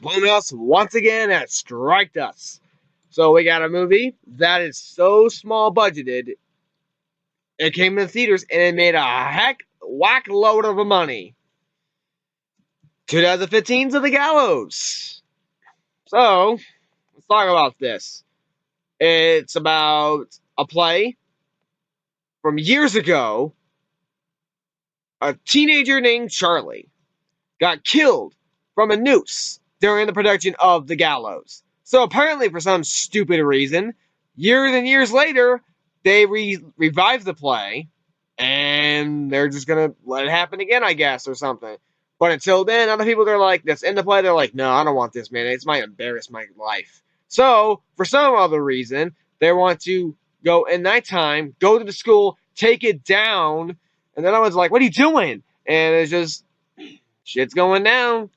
Blumhouse once again has striked us. So we got a movie that is so small budgeted, it came in the theaters and it made a whack load of money. 2015's of the Gallows. So let's talk about this. It's about a play from years ago. A teenager named Charlie got killed from a noose during the production of The Gallows. So apparently, for some stupid reason, years and years later, they revived the play, and they're just gonna let it happen again, I guess, or something. But until then, other people that's in the play, they're like, no, I don't want this, man. It's might embarrass my life. So for some other reason, they want to go at nighttime, go to the school, take it down, and then I was like, what are you doing? And it's just shit's going down.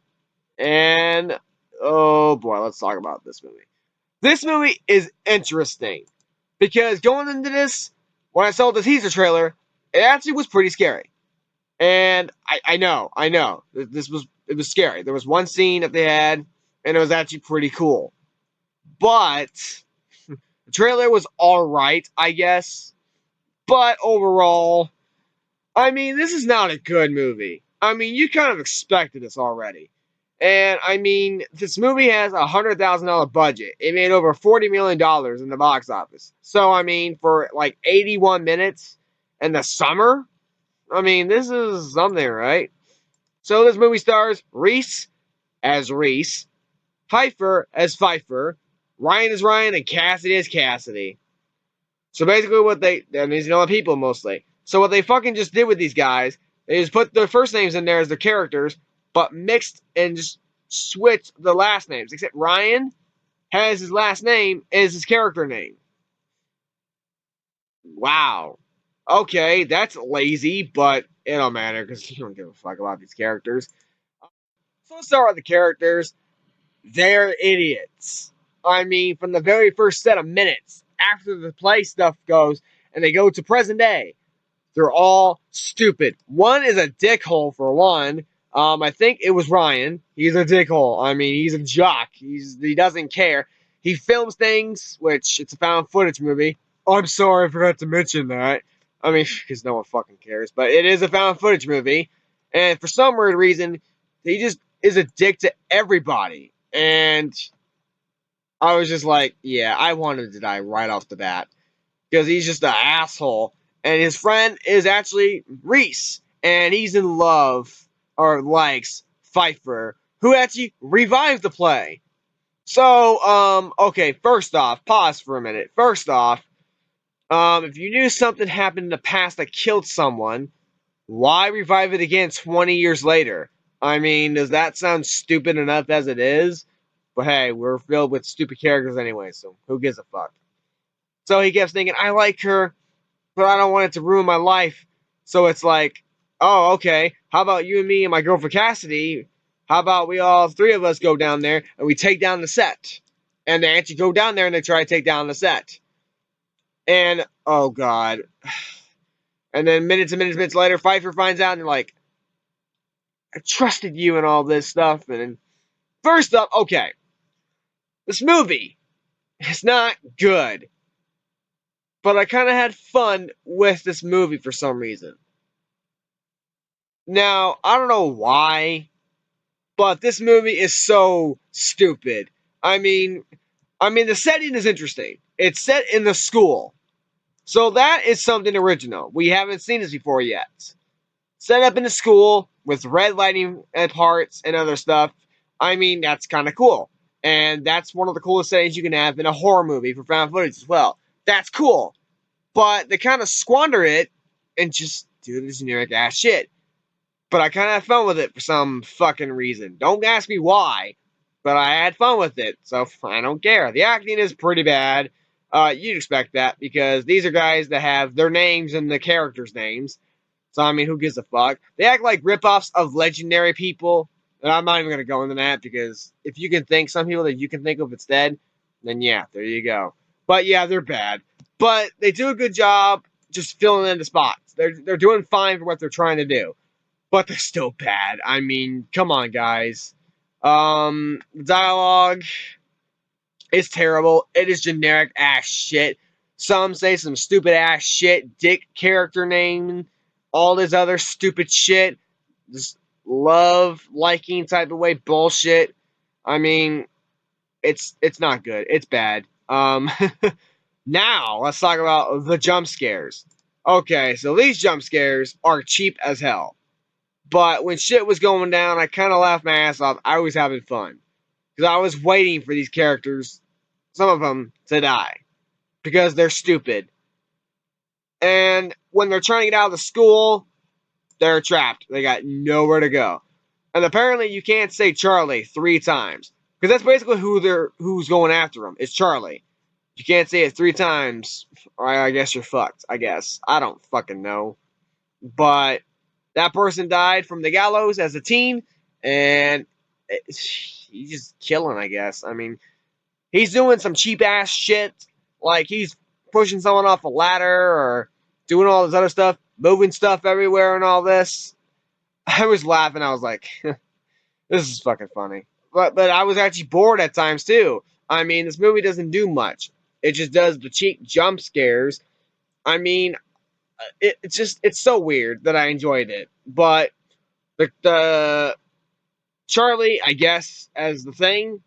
And oh boy, let's talk about this movie. This movie is interesting because going into this, when I saw the teaser trailer, it actually was pretty scary. And I know, it was scary. There was one scene that they had, and it was actually pretty cool. But the trailer was all right, I guess. But overall, I mean, this is not a good movie. I mean, you kind of expected this already. And I mean, this movie has a $100,000 budget. It made over $40 million in the box office. So I mean, for like 81 minutes in the summer, I mean, this is something, right? So this movie stars Reese as Reese, Pfeiffer as Pfeiffer, Ryan as Ryan, and Cassidy as Cassidy. So basically, these are people mostly. So what they fucking just did with these guys, they just put their first names in there as their characters, but mixed and just switched the last names. Except Ryan has his last name as his character name. Wow. Okay, that's lazy, but it don't matter because you don't give a fuck about these characters. So let's start with the characters. They're idiots. I mean, from the very first set of minutes after the play stuff goes and they go to present day, they're all stupid. One is a dickhole for one. I think it was Ryan. He's a dickhole. I mean, he's a jock. He doesn't care. He films things, which it's a found footage movie. Oh, I'm sorry, I forgot to mention that. I mean, because no one fucking cares. But it is a found footage movie, and for some weird reason, he just is a dick to everybody. And I was just like, yeah, I wanted to die right off the bat because he's just an asshole. And his friend is actually Reese, and he's in love or likes Pfeiffer, who actually revived the play. So, okay, first off, pause for a minute. First off, if you knew something happened in the past that killed someone, why revive it again 20 years later? I mean, does that sound stupid enough as it is? But hey, we're filled with stupid characters anyway, so who gives a fuck? So he kept thinking, I like her, but I don't want it to ruin my life. So it's like, oh, okay, how about you and me and my girlfriend Cassidy? How about we all three of us go down there and we take down the set? And they actually go down there and they try to take down the set. And, oh god. And then minutes later, Pfeiffer finds out and they're like, I trusted you and all this stuff. And then, first up, okay, this movie is not good. But I kind of had fun with this movie for some reason. Now, I don't know why, but this movie is so stupid. I mean, the setting is interesting. It's set in the school. So that is something original. We haven't seen this before yet. Set up in the school with red lighting parts and other stuff. I mean, that's kind of cool. And that's one of the coolest settings you can have in a horror movie for found footage as well. That's cool. But they kind of squander it and just do this generic ass shit. But I kind of had fun with it for some fucking reason. Don't ask me why, but I had fun with it, so I don't care. The acting is pretty bad. You'd expect that because these are guys that have their names and the characters' names. So, I mean, who gives a fuck? They act like ripoffs of legendary people. And I'm not even going to go into that because if you can think some people that you can think of instead, then yeah, there you go. But yeah, they're bad. But they do a good job just filling in the spots. They're doing fine for what they're trying to do. But they're still bad. I mean, come on, guys. The dialogue is terrible. It is generic ass shit. Some say some stupid ass shit, dick character name, all this other stupid shit. Just love, liking type of way bullshit. I mean, it's not good. It's bad. Now let's talk about the jump scares. Okay, so these jump scares are cheap as hell. But when shit was going down, I kind of laughed my ass off. I was having fun because I was waiting for these characters, some of them, to die because they're stupid. And when they're trying to get out of the school, they're trapped. They got nowhere to go. And apparently, you can't say Charlie 3 times because that's basically who's going after them. It's Charlie. You can't say it 3 times, or I guess you're fucked. I guess I don't fucking know, but that person died from the gallows as a teen, and he's just killing. I guess. I mean, he's doing some cheap ass shit, like he's pushing someone off a ladder or doing all this other stuff, moving stuff everywhere, and all this. I was laughing. I was like, this is fucking funny. But I was actually bored at times too. I mean, this movie doesn't do much. It just does the cheap jump scares. I mean, it's so weird that I enjoyed it. But the Charlie, I guess, as the thing,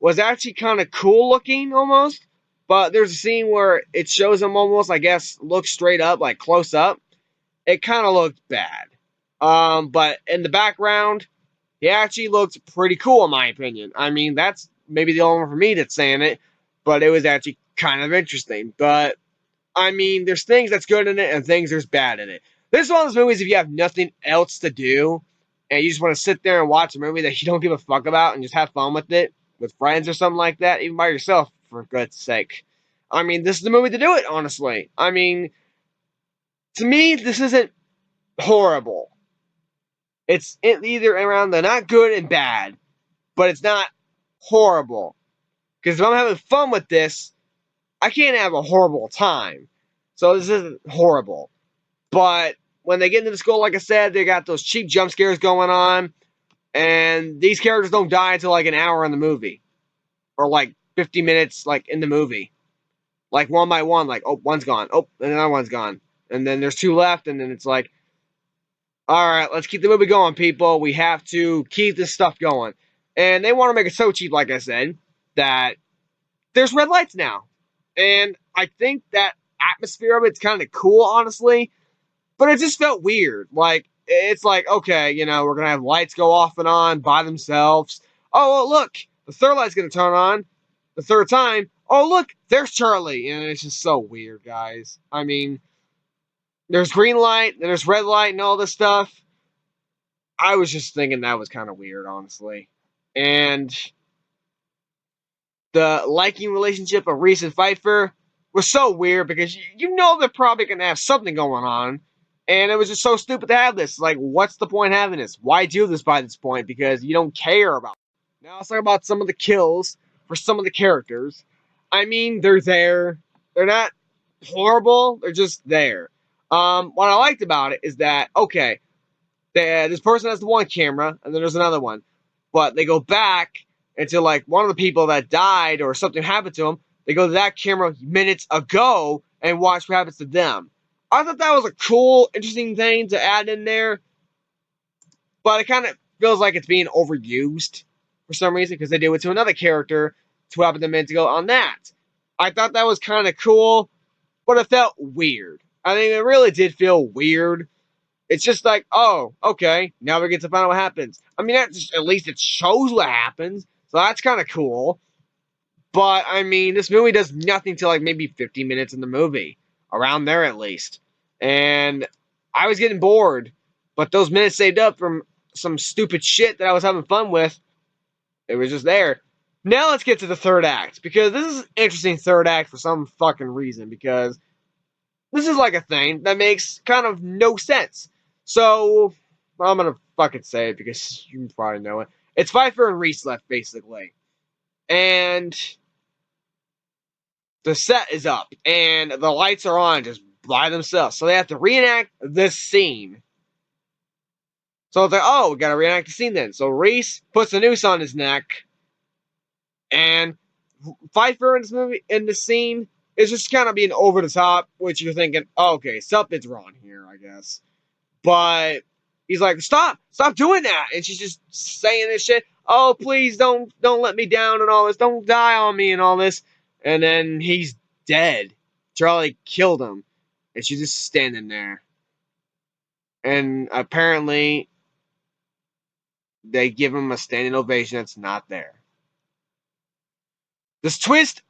was actually kind of cool looking almost. But there's a scene where it shows him almost, I guess, look straight up, like close up. It kind of looked bad. But in the background, he actually looked pretty cool, in my opinion. I mean, that's maybe the only one for me that's saying it, but it was actually kind of interesting. But, I mean, there's things that's good in it and things there's bad in it. This is one of those movies if you have nothing else to do and you just want to sit there and watch a movie that you don't give a fuck about and just have fun with it, with friends or something like that, even by yourself, for God's sake. I mean, this is the movie to do it, honestly. I mean, to me, this isn't horrible. It's either around the not good and bad, but it's not horrible. Because if I'm having fun with this, I can't have a horrible time. So this isn't horrible. But when they get into the school, like I said, they got those cheap jump scares going on. And these characters don't die until like an hour in the movie. Or like 50 minutes like in the movie. Like one by one, like, oh, one's gone. Oh, and another one's gone. And then there's 2 left, and then it's like, all right, let's keep the movie going, people. We have to keep this stuff going. And they want to make it so cheap, like I said, that there's red lights now. And I think that atmosphere of it's kind of cool, honestly. But it just felt weird. Like, it's like, okay, we're going to have lights go off and on by themselves. Oh, well, look, the third light's going to turn on the third time. Oh, look, there's Charlie. And it's just so weird, guys. I mean, there's green light, there's red light, and all this stuff. I was just thinking that was kind of weird, honestly. And the liking relationship of Reese and Pfeiffer was so weird because you know they're probably going to have something going on. And it was just so stupid to have this. Like, what's the point having this? Why do this by this point? Because you don't care about it. Now let's talk about some of the kills for some of the characters. I mean, they're there. They're not horrible. They're just there. What I liked about it is that, okay, this person has the one camera, and then there's another one. But they go back into, like, one of the people that died or something happened to them. They go to that camera minutes ago and watch what happens to them. I thought that was a cool, interesting thing to add in there. But it kind of feels like it's being overused for some reason because they did it to another character to happen a minute ago on that. I thought that was kind of cool, but it felt weird. I mean, it really did feel weird. It's just like, oh, okay, now we get to find out what happens. I mean, at least it shows what happens, so that's kind of cool. But, I mean, this movie does nothing till, like, maybe 50 minutes in the movie. Around there, at least. And I was getting bored. But those minutes saved up from some stupid shit that I was having fun with, it was just there. Now let's get to the third act. Because this is an interesting third act for some fucking reason. Because this is like a thing that makes kind of no sense. So, I'm going to fucking say it because you probably know it. It's Pfeiffer and Reese left, basically. And the set is up. And the lights are on just by themselves. So they have to reenact this scene So it's like, oh, we gotta reenact the scene then. So Reese puts a noose on his neck, and Pfeiffer in this movie, in this scene, is just kind of being over the top, which you're thinking, oh, okay, something's wrong here, I guess. But he's like, stop doing that, and she's just saying this shit. Oh, please don't let me down and all this. Don't die on me and all this. And then he's dead. Charlie killed him, and she's just standing there. And apparently, they give him a standing ovation that's not there. This twist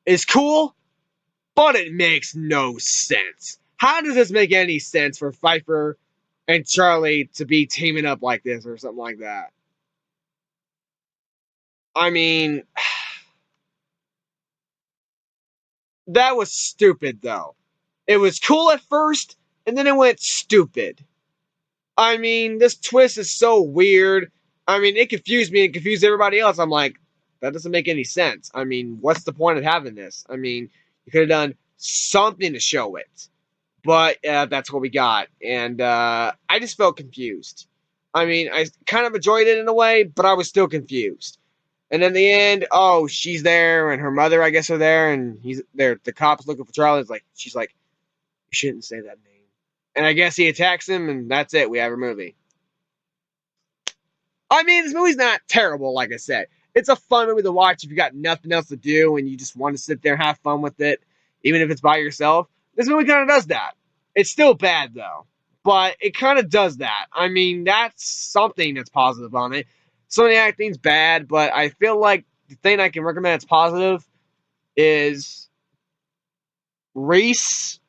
is cool, but it makes no sense. How does this make any sense for Pfeiffer and Charlie to be teaming up like this or something like that? I mean, that was stupid, though. It was cool at first, and then it went stupid. I mean, this twist is so weird. I mean, it confused me and confused everybody else. I'm like, that doesn't make any sense. I mean, what's the point of having this? I mean, you could have done something to show it. But that's what we got. And I just felt confused. I mean, I kind of enjoyed it in a way, but I was still confused. And in the end, oh, she's there, and her mother, I guess, are there, and he's there. The cops looking for Charlie. She's like, you shouldn't say that name. And I guess he attacks him, and that's it. We have a movie. I mean, this movie's not terrible, like I said. It's a fun movie to watch if you got nothing else to do and you just want to sit there and have fun with it, even if it's by yourself. This movie kind of does that. It's still bad, though, but it kind of does that. I mean, that's something that's positive on it. Some of the acting's bad, but I feel like the thing I can recommend that's positive is Reese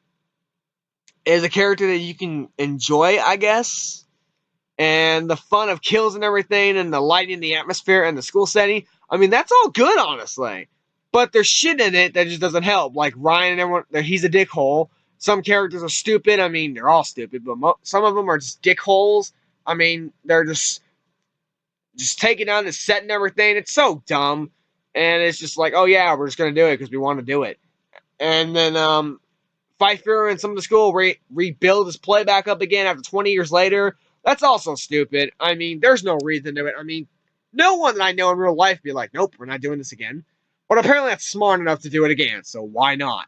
is a character that you can enjoy, I guess. And the fun of kills and everything, and the lighting, the atmosphere, and the school setting. I mean, that's all good, honestly. But there's shit in it that just doesn't help. Like Ryan and everyone, he's a dickhole. Some characters are stupid. I mean, they're all stupid, but some of them are just dickholes. I mean, they're just taking on the set and everything. It's so dumb. And it's just like, oh yeah, we're just going to do it because we want to do it. And then Pfeiffer and some of the school rebuild his play back up again after 20 years later. That's also stupid. I mean, there's no reason to it. I mean, no one that I know in real life be like, nope, we're not doing this again. But apparently that's smart enough to do it again, so why not?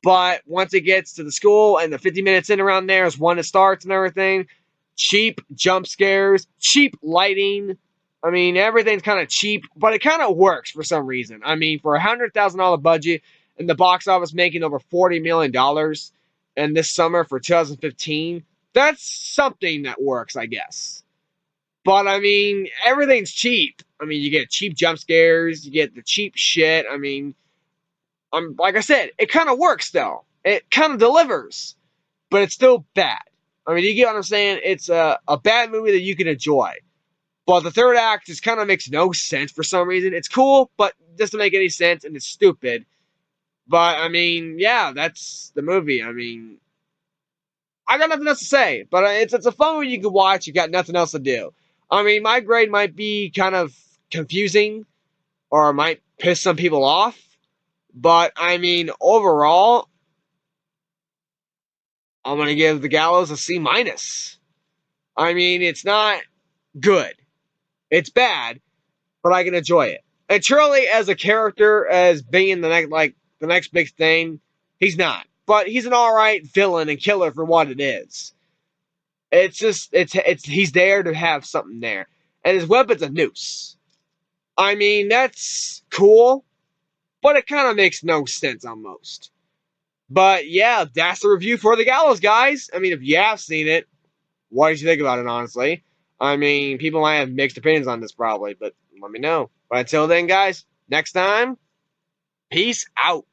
But once it gets to the school and the 50 minutes in around there is when it starts and everything, cheap jump scares, cheap lighting. I mean, everything's kind of cheap, but it kind of works for some reason. I mean, for a $100,000 budget and the box office making over $40 million and this summer for 2015, that's something that works, I guess. But, I mean, everything's cheap. I mean, you get cheap jump scares, you get the cheap shit. I mean, like I said, it kind of works, though. It kind of delivers, but it's still bad. I mean, you get what I'm saying? It's a bad movie that you can enjoy. But the third act just kind of makes no sense for some reason. It's cool, but doesn't make any sense, and it's stupid. But, I mean, yeah, that's the movie. I mean, I got nothing else to say, but it's a fun movie you can watch. You got nothing else to do. I mean, my grade might be kind of confusing, or might piss some people off, but I mean, overall, I'm gonna give the Gallows a C minus. I mean, it's not good. It's bad, but I can enjoy it. And Charlie, as a character, as being the next big thing, he's not. But he's an all right villain and killer for what it is. It's just it's he's there to have something there, and his weapon's a noose. I mean, that's cool, but it kind of makes no sense almost. But yeah, that's the review for The Gallows, guys. I mean, if you have seen it, what did you think about it, honestly? I mean, people might have mixed opinions on this probably, but let me know. But until then, guys, next time, peace out.